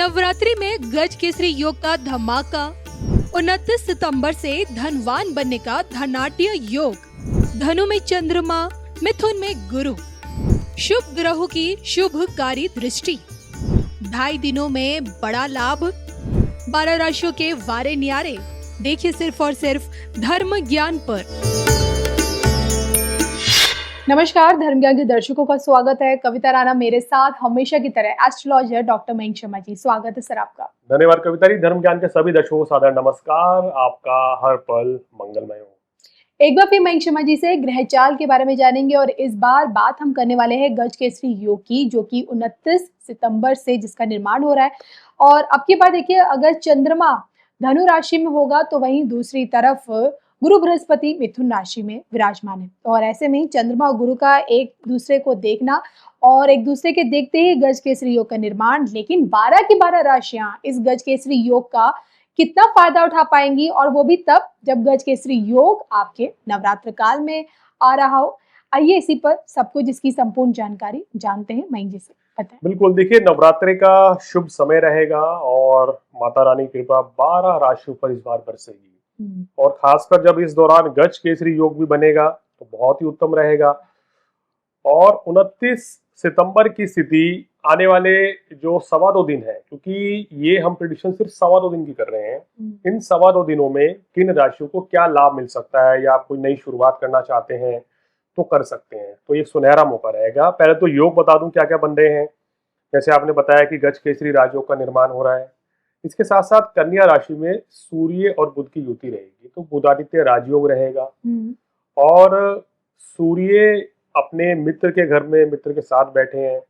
नवरात्रि में गज केसरी योग का धमाका। 29 सितंबर से धनवान बनने का धनाट्य योग। धनु में चंद्रमा, मिथुन में गुरु, शुभ ग्रहों की शुभकारी दृष्टि। 2.5 दिनों में बड़ा लाभ। 12 राशियों के वारे न्यारे। देखिए सिर्फ और सिर्फ धर्म ज्ञान पर। नमस्कार, धर्म ज्ञान के दर्शकों का स्वागत है। कविता राणा मेरे साथ हमेशा की तरह एस्ट्रोलॉजर डॉक्टर मयंक शर्मा जी। स्वागत है सर आपका। धन्यवाद कविता जी। धर्म ज्ञान के सभी दर्शकों को सादर नमस्कार। आपका हर पल मंगलमय हो। एक बार फिर मयंक शर्मा जी से ग्रहचाल के बारे में जानेंगे और इस बार बात हम करने वाले हैं गज केसरी योग की, जो कि 29 सितंबर से जिसका निर्माण हो रहा है। और अब की बार देखिए, अगर चंद्रमा धनु राशि में होगा तो वहीं दूसरी तरफ गुरु बृहस्पति मिथुन राशि में विराजमान है। और ऐसे में चंद्रमा और गुरु का एक दूसरे को देखना और एक दूसरे के देखते ही गज केसरी योग का निर्माण। लेकिन 12 की 12 राशियां इस गज केसरी योग का कितना फायदा उठा पाएंगी, और वो भी तब जब गज केसरी योग आपके नवरात्र काल में आ रहा हो। आइए इसी पर सब कुछ इसकी संपूर्ण जानकारी जानते हैं मयंक जी से। बताएं। बिल्कुल, देखिए नवरात्रि का शुभ समय रहेगा और माता रानी की कृपा 12 राशियों पर इस बार बरसेगी। और खासकर जब इस दौरान गज केसरी योग भी बनेगा तो बहुत ही उत्तम रहेगा। और 29 सितंबर की स्थिति आने वाले जो 2.25 दिन है, क्योंकि ये हम प्रेडिक्शन सिर्फ 2.25 दिन की कर रहे हैं, इन 2.25 दिनों में किन राशियों को क्या लाभ मिल सकता है, या आप कोई नई शुरुआत करना चाहते हैं तो कर सकते हैं। तो ये सुनहरा मौका रहेगा। पहले तो योग बता दूं क्या क्या बन रहे हैं। जैसे आपने बताया कि गज केसरी राजयोग का निर्माण हो रहा है। इसके साथ साथ कन्या राशि में सूर्य और बुध की युति रहेगी, तो बुधादित्य राजयोग रहेगा। और सूर्य अपने मित्र के घर में मित्र के साथ बैठे हैं।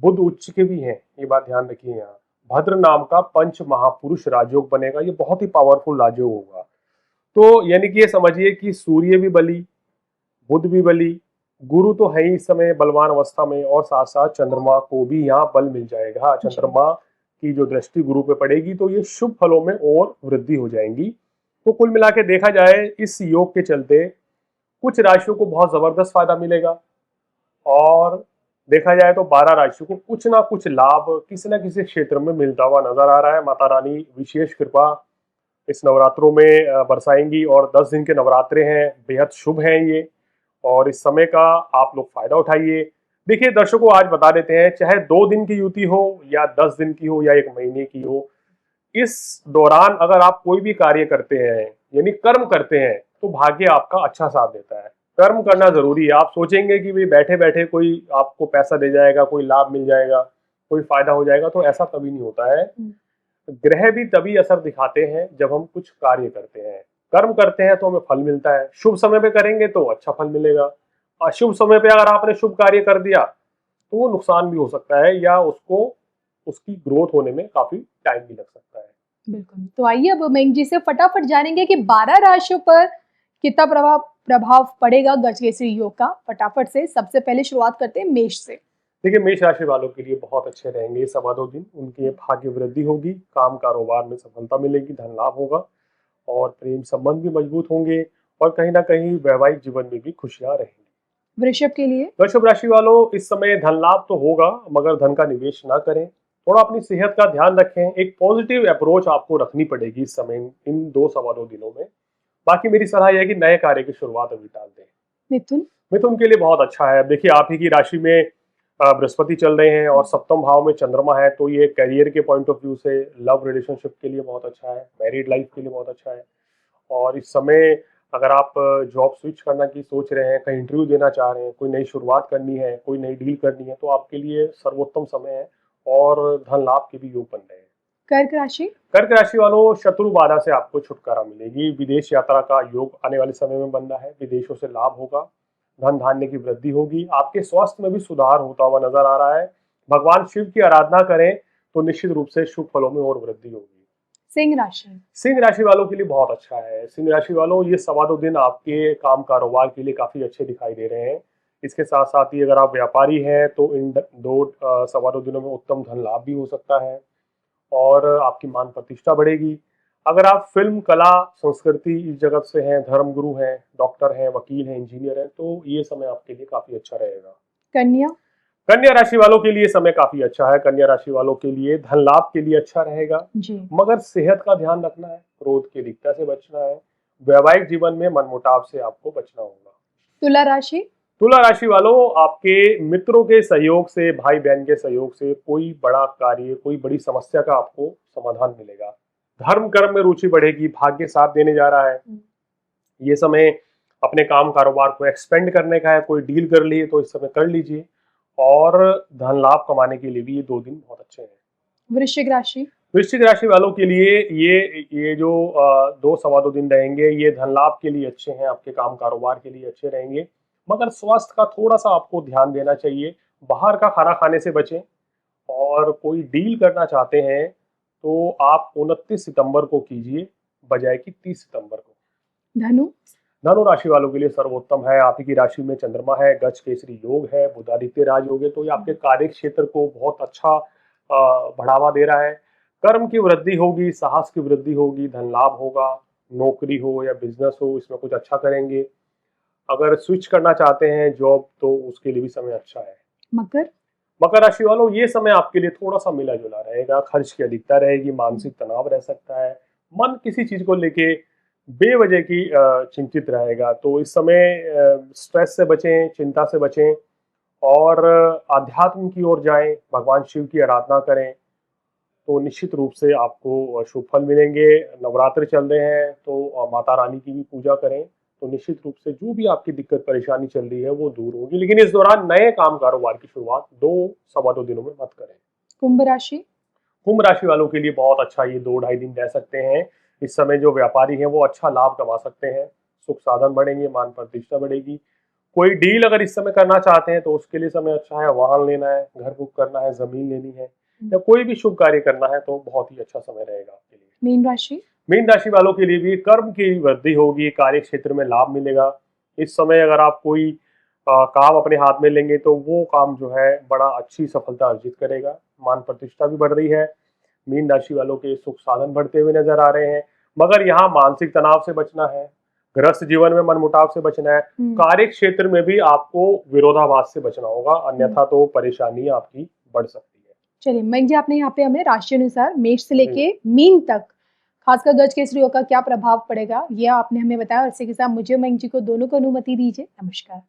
बुध उच्च के भी हैं, ये बात ध्यान रखिए। यहाँ भद्र नाम का पंच महापुरुष राजयोग बनेगा। ये बहुत ही पावरफुल राजयोग होगा। तो यानी कि ये समझिए कि सूर्य भी बली, बुध भी बली, गुरु तो है ही इस समय बलवान अवस्था में, और साथ साथ चंद्रमा को भी यहाँ बल मिल जाएगा। चंद्रमा की जो दृष्टि गुरु पे पड़ेगी तो ये शुभ फलों में और वृद्धि हो जाएंगी। तो कुल मिला के देखा जाए, इस योग के चलते कुछ राशियों को बहुत जबरदस्त फायदा मिलेगा, और देखा जाए तो 12 राशियों को कुछ ना कुछ लाभ किसी न किसी क्षेत्र में मिलता हुआ नजर आ रहा है। माता रानी विशेष कृपा इस नवरात्रों में बरसाएंगी, और 10 दिन के नवरात्रे हैं, बेहद शुभ हैं ये, और इस समय का आप लोग फायदा उठाइए। देखिए दर्शकों, आज बता देते हैं, चाहे 2 दिन की युति हो या 10 दिन की हो या 1 महीने की हो, इस दौरान अगर आप कोई भी कार्य करते हैं यानी कर्म करते हैं तो भाग्य आपका अच्छा साथ देता है। कर्म करना जरूरी है। आप सोचेंगे कि भाई बैठे बैठे कोई आपको पैसा दे जाएगा, कोई लाभ मिल जाएगा, कोई फायदा हो जाएगा, तो ऐसा कभी नहीं होता है। ग्रह भी तभी असर दिखाते हैं जब हम कुछ कार्य करते हैं, कर्म करते हैं तो हमें फल मिलता है। शुभ समय पे करेंगे तो अच्छा फल मिलेगा। अशुभ समय पे अगर आपने शुभ कार्य कर दिया तो वो नुकसान भी हो सकता है, या उसकी ग्रोथ होने में काफी टाइम भी लग सकता है। बिल्कुल। तो आइए अब मयंक जी से फटाफट जानेंगे कि 12 राशियों पर कितना प्रभाव पड़ेगा गज केसरी योग का। फटाफट से सबसे पहले शुरुआत करते हैं मेष से। देखिए, मेष राशि वालों के लिए बहुत अच्छे रहेंगे ये 2.25 दिन। उनकी भाग्य वृद्धि होगी, काम कारोबार में सफलता मिलेगी, धन लाभ होगा, और प्रेम संबंध भी मजबूत होंगे, और कहीं ना कहीं वैवाहिक जीवन में भी खुशियां रहेंगी। वृषभ के लिए, वृषभ राशि वालों, इस समय धन लाभ तो होगा, मगर धन का निवेश ना करें। थोड़ा अपनी सेहत का ध्यान रखें। एक पॉजिटिव अप्रोच आपको रखनी पड़ेगी इस समय, इन 2.25 दिनों में। बाकी मेरी सलाह यह है कि नए कार्य की शुरुआत अभी टाल दें। मिथुन के लिए बहुत अच्छा है। देखिए, आप ही की राशि में बृहस्पति चल रहे हैं और सप्तम भाव में चंद्रमा है, तो ये करियर के पॉइंट ऑफ व्यू से लव रिलेशनशिप के लिए बहुत अच्छा है, मैरिड लाइफ के लिए बहुत अच्छा है। और इस समय अगर आप जॉब स्विच करना की सोच रहे हैं, कहीं इंटरव्यू देना चाह रहे हैं, कोई नई शुरुआत करनी है, कोई नई डील करनी है, तो आपके लिए सर्वोत्तम समय है, और धन लाभ के भी योग बन रहे हैं। कर्क राशि वालों, शत्रु बाधा से आपको छुटकारा मिलेगी। विदेश यात्रा का योग आने वाले समय में बन रहा है। विदेशों से लाभ होगा, धन धान्य की वृद्धि होगी, आपके स्वास्थ्य में भी सुधार होता हुआ नजर आ रहा है। भगवान शिव की आराधना करें तो निश्चित रूप से शुभ फलों में और वृद्धि होगी। सिंह राशि वालों के लिए बहुत अच्छा है। सिंह राशि वालों, ये 2.25 दिन आपके काम कारोबार के लिए काफी अच्छे दिखाई दे रहे हैं। इसके साथ साथ ही अगर आप व्यापारी हैं तो इन 2.25 दिनों में उत्तम धन लाभ भी हो सकता है, और आपकी मान प्रतिष्ठा बढ़ेगी। अगर आप फिल्म, कला, संस्कृति इस जगत से हैं, धर्मगुरु हैं, डॉक्टर हैं, वकील हैं, इंजीनियर हैं, तो ये समय आपके लिए काफी अच्छा रहेगा। कन्या राशि वालों के लिए समय काफी अच्छा है। कन्या राशि वालों के लिए धन लाभ के लिए अच्छा रहेगा, जी। मगर सेहत का ध्यान रखना है, क्रोध की अधिकता से बचना है, वैवाहिक जीवन में मनमुटाव से आपको बचना होगा। तुला राशि। तुला राशि वालों, आपके मित्रों के सहयोग से, भाई बहन के सहयोग से कोई बड़ा कार्य, कोई बड़ी समस्या का आपको समाधान मिलेगा। धर्म कर्म में रुचि बढ़ेगी, भाग्य साथ देने जा रहा है। ये समय अपने काम कारोबार को एक्सपेंड करने का है, कोई डील कर ली तो इस समय कर लीजिए, और धन लाभ कमाने के लिए भी ये 2 दिन बहुत अच्छे हैं। वृश्चिक राशि। वृश्चिक राशि वालों के लिए ये जो 2 सवा 2 दिन रहेंगे, ये धन लाभ के लिए अच्छे हैं, आपके काम कारोबार के लिए अच्छे रहेंगे, मगर स्वास्थ्य का थोड़ा सा आपको ध्यान देना चाहिए। बाहर का खाना खाने से बचें, और कोई डील करना चाहते हैं तो आप 29 सितंबर को कीजिए बजाय कि 30 सितंबर को। धनु। धनु राशि वालों के लिए सर्वोत्तम है। आप ही की राशि में चंद्रमा है, गज केसरी योग है, बुधादित्य राजयोग है, तो ये आपके कार्य क्षेत्र को बहुत अच्छा बढ़ावा दे रहा है। कर्म की वृद्धि होगी, साहस की वृद्धि होगी, धन लाभ होगा। नौकरी हो या बिजनेस हो, इसमें कुछ अच्छा करेंगे। अगर स्विच करना चाहते हैं जॉब, तो उसके लिए भी समय अच्छा है। मकर। मकर राशि वालों, ये समय आपके लिए थोड़ा सा मिला जुला रहेगा, खर्च की अधिकता रहेगी, मानसिक तनाव रह सकता है, मन किसी चीज को लेके बेवजह की चिंतित रहेगा। तो इस समय स्ट्रेस से बचें, चिंता से बचें, और आध्यात्म की ओर जाएं, भगवान शिव की आराधना करें, तो निश्चित रूप से आपको शुभ फल मिलेंगे। नवरात्र चल रहे हैं, तो माता रानी की भी पूजा करें, तो निश्चित रूप से जो भी आपकी दिक्कत परेशानी चल रही है वो दूर होगी। लेकिन इस दौरान नए काम कारोबार की शुरुआत 2 सवा 2 दिनों में मत करें। कुंभ राशि। कुंभ राशि वालों के लिए बहुत अच्छा ये 2 ढाई दिन रह सकते हैं। इस समय जो व्यापारी हैं वो अच्छा लाभ कमा सकते हैं, सुख साधन बढ़ेंगे, मान प्रतिष्ठा बढ़ेगी। कोई डील अगर इस समय करना चाहते हैं तो उसके लिए समय अच्छा है। वाहन लेना है, घर बुक करना है, जमीन लेनी है, या कोई भी शुभ कार्य करना है, तो बहुत ही अच्छा समय रहेगा आपके लिए। मीन राशि। मीन राशि वालों के लिए भी कर्म की वृद्धि होगी, कार्य क्षेत्र में लाभ मिलेगा। इस समय अगर आप कोई काम अपने हाथ में लेंगे तो वो काम जो है बड़ा अच्छी सफलता अर्जित करेगा। मान प्रतिष्ठा भी बढ़ रही है। मीन राशि वालों के सुख साधन बढ़ते हुए नजर आ रहे हैं, मगर यहाँ मानसिक तनाव से बचना है, ग्रस्त जीवन में मनमुटाव से बचना है, कार्य क्षेत्र में भी आपको विरोधाभास से बचना होगा, अन्यथा तो परेशानी आपकी बढ़ सकती है। चलिए मयंक जी, आपने यहाँ पे हमें राशि अनुसार मेष से लेके मीन तक खासकर गज केसरी योग का क्या प्रभाव पड़ेगा ये आपने हमें बताया, और इसी के साथ मुझे मयंक जी को दोनों को अनुमति दीजिए। नमस्कार।